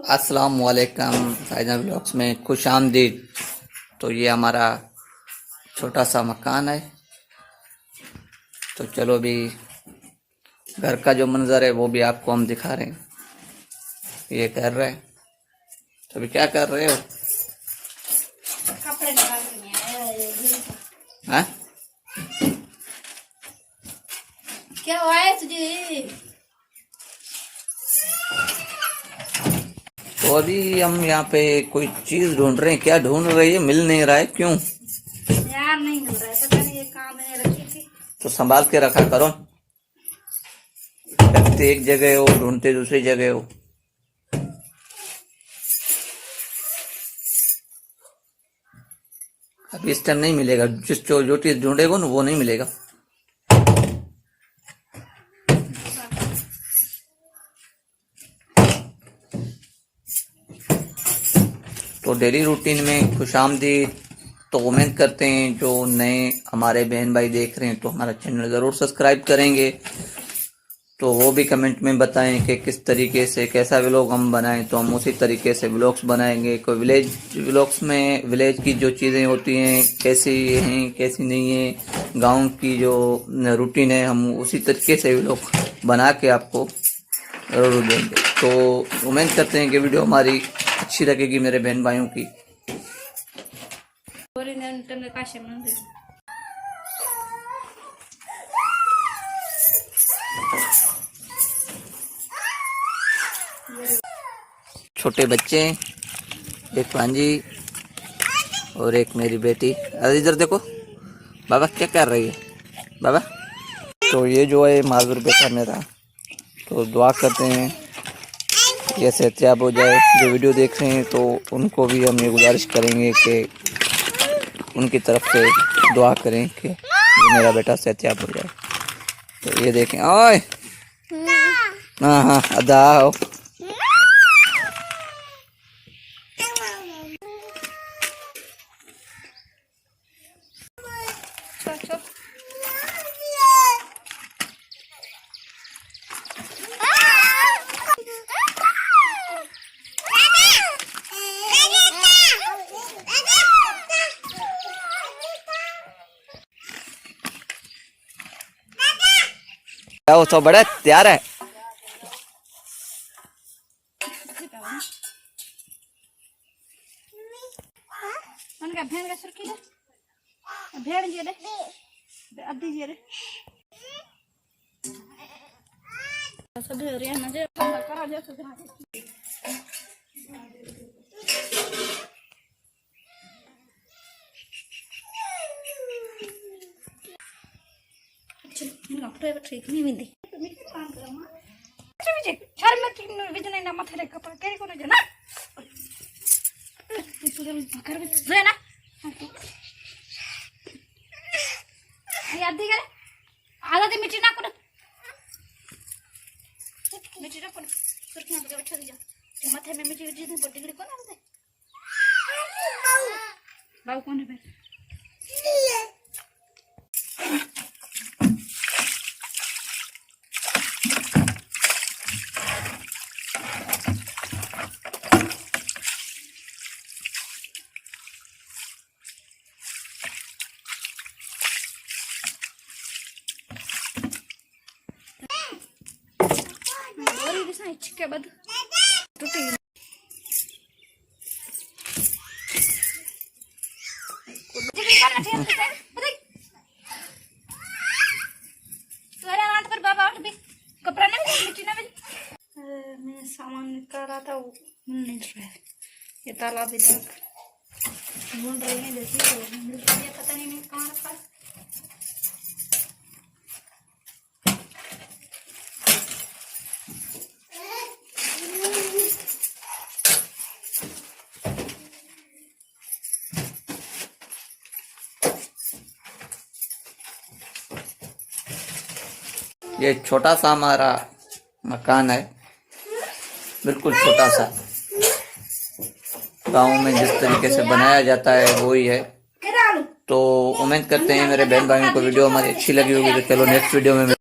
अस्सलाम वालेकुम फायदा ब्लॉग्स में खुश आमदीद। तो ये हमारा छोटा सा मकान है। तो चलो भी घर का जो मंजर है वो भी आपको हम दिखा रहे हैं। ये कर रहे हैं। तो अभी क्या कर रहे हो? कपड़े निकाल रही हैं। हाँ? क्या हुआ है तुझे? तो अभी हम यहाँ पे कोई चीज ढूंढ रहे हैं। क्या ढूंढ रही है? मिल नहीं रहा है। क्यों? यार नहीं मिल रहा है, पता नहीं ये काम मैंने रखी थी। तो संभाल के रखा करो। रखते एक जगह हो, ढूंढते दूसरी जगह हो। अब इस टाइम नहीं मिलेगा। जो चीज ढूंढेगा ना वो नहीं मिलेगा। तो डेली रूटीन में खुशामदीद। तो उम्मीद करते हैं जो नए हमारे बहन भाई देख रहे हैं तो हमारा चैनल ज़रूर सब्सक्राइब करेंगे। तो वो भी कमेंट में बताएं कि किस तरीके से कैसा व्लॉग हम बनाएं, तो हम उसी तरीके से व्लॉग्स बनाएंगे। कोई विलेज व्लॉग्स में विलेज की जो चीज़ें होती हैं कैसी हैं कैसी नहीं है, गांव की जो रूटीन है हम उसी तरीके से व्लॉग बना के आपको ज़रूर देंगे। तो उम्मीद करते हैं कि वीडियो हमारी अच्छी लगेगी मेरे बहन भाइयों की। छोटे बच्चे, एक भांजी और एक मेरी बेटी। अरे इधर देखो बाबा क्या कर रही है बाबा। तो ये जो है माजूर बेटा मेरा, तो दुआ करते हैं ये सेहतयाब हो जाए। जो वीडियो देख रहे हैं तो उनको भी हम ये गुजारिश करेंगे कि उनकी तरफ से दुआ करें कि मेरा बेटा सेहतयाब हो जाए। तो ये देखें, ओए हाँ हाँ अदा हो। वो तो बड़ा तैयार है। उनका भेड़ का सुर्खी दे, भेड़ जे दे, अद्धी जे दे। सब भेड़ है ना जे ठंडा करा जे तो जहां इनका फ्लेवर ठीक नहीं मिलती। काम करो मां अच्छा विजय चार में विजय नहीं ना माथे रे कपड़ा के को जना तुझे कर जे ना याद दी करे आधा दे मिट्टी ना कर मिट्टी ना कर सुर्खियां पे बैठा जा माथे में मिट्टी जी बड़ी बड़ी कौन आते बाबू कौन है फिर के बाद टूटी कपड़ा नहीं मिट्टी ना मैं सामान निकाल रहा था वो मिल रहा है। ये तालाब इधर ढूंढ रहे हैं जैसे पता नहीं कहाँ रखा है। ये छोटा सा हमारा मकान है, बिल्कुल छोटा सा। गांव में जिस तरीके से बनाया जाता है वो ही है। तो उम्मीद करते हैं मेरे बहन भाइयों को वीडियो हमारी अच्छी लगी होगी। तो चलो नेक्स्ट वीडियो में